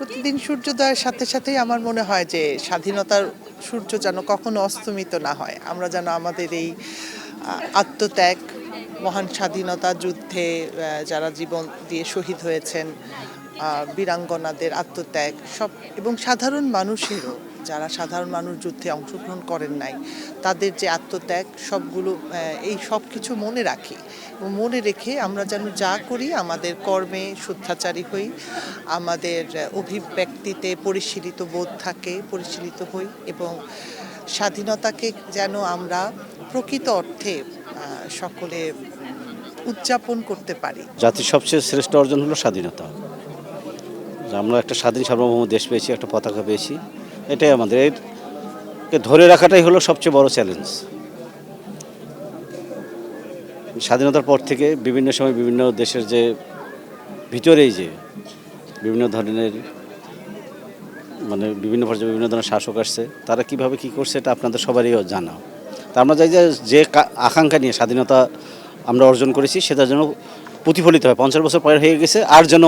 প্রতিদিন সূর্যোদয়ের সাথে সাথেই আমার মনে হয় যে স্বাধীনতার সূর্য যেন কখনো অস্তমিত না হয়। আমরা যেন আমাদের এই আত্মত্যাগ, মহান স্বাধীনতা যুদ্ধে যারা জীবন দিয়ে শহীদ হয়েছেন, বীরাঙ্গনাদের আত্মত্যাগ সব এবং সাধারণ মানুষেরও যারা সাধারণ মানুষ যুদ্ধে অংশগ্রহণ করেন নাই তাদের যে আত্মত্যাগ সবগুলো এই সব কিছু মনে রাখি এবং মনে রেখে আমরা যেন যা করি আমাদের কর্মে শুদ্ধাচারী হই, আমাদের অভিব্যক্তিতে পরিশীলিত বোধ থাকে, পরিশীলিত হই এবং স্বাধীনতাকে যেন আমরা প্রকৃত অর্থে সকলে উদযাপন করতে পারি। জাতির সবচেয়ে শ্রেষ্ঠ অর্জন হলো স্বাধীনতা। আমরা একটা স্বাধীন সার্বভৌম দেশ পেয়েছি, একটা পতাকা পেয়েছি, এটাই আমাদের এরকে ধরে রাখাটাই হলো সবচেয়ে বড় চ্যালেঞ্জ। স্বাধীনতার পর থেকে বিভিন্ন সময় বিভিন্ন দেশের যে ভিতরেই যে বিভিন্ন ধরনের বিভিন্ন পর্যায়ে বিভিন্ন ধরনের শাসক আসছে, তারা কিভাবে কি করছে এটা আপনাদের সবারই জানা। তা আমরা চাই যে আকাঙ্ক্ষা নিয়ে স্বাধীনতা আমরা অর্জন করেছি সেটা যেন প্রতিফলিত হয়। 50 বছর পর হয়ে গেছে, আর যেন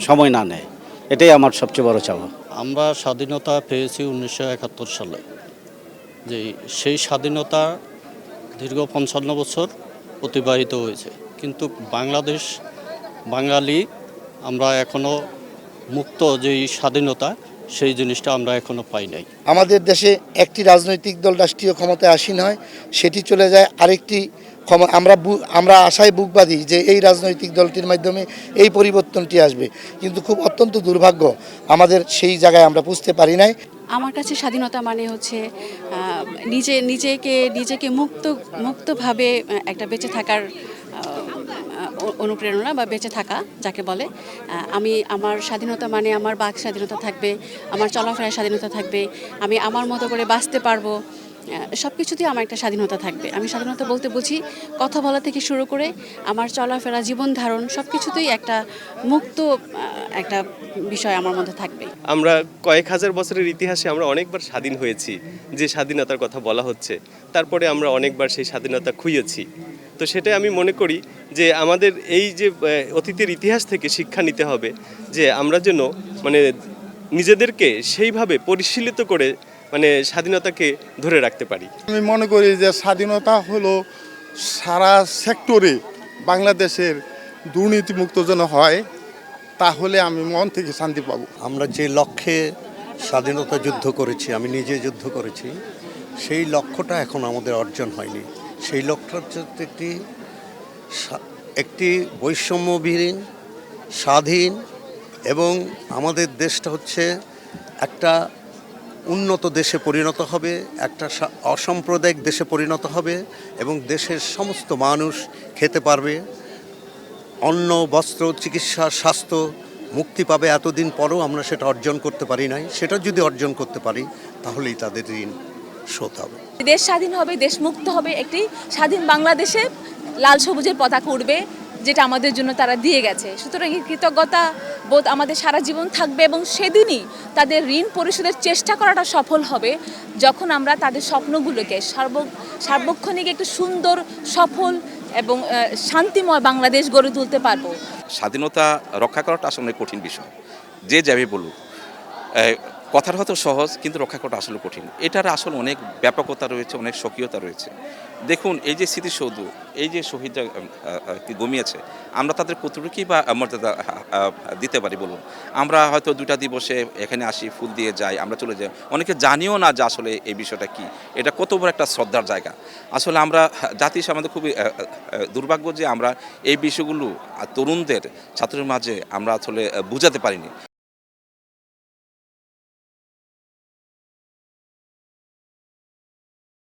সময় না নেয়, এটাই আমার সবচেয়ে বড় চাওয়া। আমরা স্বাধীনতা পেয়েছি 1971 সালে। যে সেই স্বাধীনতা দীর্ঘ 55 বছর অতিবাহিত হয়েছে, কিন্তু বাঙালি আমরা এখনও মুক্ত যেই স্বাধীনতা সেই জিনিসটা আমরা এখনও পাই নাই। আমাদের দেশে একটি রাজনৈতিক দল রাষ্ট্রীয় ক্ষমতায় আসীন হয়, সেটি চলে যায় আরেকটি আমরা আশায় বুক বাঁধি যে এই রাজনৈতিক দলটির মাধ্যমে এই পরিবর্তনটি আসবে, কিন্তু খুব অত্যন্ত দুর্ভাগ্য আমাদের সেই জায়গায় আমরা বুঝতে পারি নাই। আমার কাছে স্বাধীনতা মানে হচ্ছে নিজেকে মুক্তভাবে একটা বেঁচে থাকার অনুপ্রেরণা বা বেঁচে থাকা যাকে বলে। আমার স্বাধীনতা মানে আমার বাক স্বাধীনতা থাকবে, আমার চলাফেরার স্বাধীনতা থাকবে, আমি আমার মতো করে বাঁচতে পারবো, সব কিছুতেই আমার একটা স্বাধীনতা থাকবে। আমি স্বাধীনতা বলতে বুঝি কথা বলা থেকে শুরু করে আমার চলাফেরা, জীবন ধারণ সব কিছুতেই একটা মুক্ত একটা বিষয় আমার মধ্যে থাকবে। আমরা কয়েক হাজার বছরের ইতিহাসে আমরা অনেকবার স্বাধীন হয়েছি, যে স্বাধীনতার কথা বলা হচ্ছে, তারপরে আমরা অনেকবার সেই স্বাধীনতা খুইয়েছি। তো সেটাই আমি মনে করি যে আমাদের এই যে অতীতের ইতিহাস থেকে শিক্ষা নিতে হবে, যে আমরা যেন নিজেদেরকে সেইভাবে পরিশীলিত করে স্বাধীনতাকে ধরে রাখতে পারি। আমি মনে করি যে স্বাধীনতা হলো সারা সেক্টরে বাংলাদেশের দুর্নীতিমুক্ত যেন হয়, তাহলে আমি মন থেকে শান্তি পাবো। আমরা যে লক্ষ্যে স্বাধীনতা যুদ্ধ করেছি, আমি নিজে যুদ্ধ করেছি, সেই লক্ষ্যটা এখন আমাদের অর্জন হয়নি। সেই লক্ষ্যটা হচ্ছে একটি বৈষম্যবিহীন, স্বাধীন এবং আমাদের দেশটা হচ্ছে একটা উন্নত দেশে পরিণত হবে, একটা অসাম্প্রদায়িক দেশে পরিণত হবে এবং দেশের সমস্ত মানুষ খেতে পারবে, অন্ন, বস্ত্র, চিকিৎসা, স্বাস্থ্য মুক্তি পাবে। এতদিন পরেও আমরা সেটা অর্জন করতে পারি নাই। সেটা যদি অর্জন করতে পারি তাহলেই তাদের ঋণ শোধ হবে। দেশ স্বাধীন হবে, দেশ মুক্ত হবে, একটি স্বাধীন বাংলাদেশে লাল সবুজের পতাকা উঠবে, যেটা আমাদের জন্য তারা দিয়ে গেছে। সুতরাং এই কৃতজ্ঞতা বোধ আমাদের সারা জীবন থাকবে এবং সেদিনই তাদের ঋণ পরিশোধের চেষ্টা করাটা সফল হবে, যখন আমরা তাদের স্বপ্নগুলোকে সার্বক্ষণিক একটু সুন্দর, সফল এবং শান্তিময় বাংলাদেশ গড়ে তুলতে পারবো। স্বাধীনতা রক্ষা করাটা আসলে কঠিন বিষয়, যে যাবে বলুক। কথাটা হয়তো সহজ, কিন্তু রক্ষা করাটা আসলে কঠিন। এটার আসলে অনেক ব্যাপকতা রয়েছে, অনেক স্বকীয়তা রয়েছে। দেখুন, এই যে স্মৃতিসৌধ, এই যে শহীদরা ঘুমিয়েছে, আমরা তাদের কতটুকুই বা মর্যাদা দিতে পারি বলুন? আমরা হয়তো 2টা দিবসে এখানে আসি, ফুল দিয়ে যাই, আমরা চলে যাই, অনেকে জানিও না যে আসলে এই বিষয়টা কি, এটা কত বড় একটা শ্রদ্ধার জায়গা। আসলে আমরা জাতি হিসেবে আমাদের খুবই দুর্ভাগ্য যে আমরা এই বিষয়গুলো তরুণদের, ছাত্রদের মাঝে আমরা আসলে বুঝাতে পারিনি।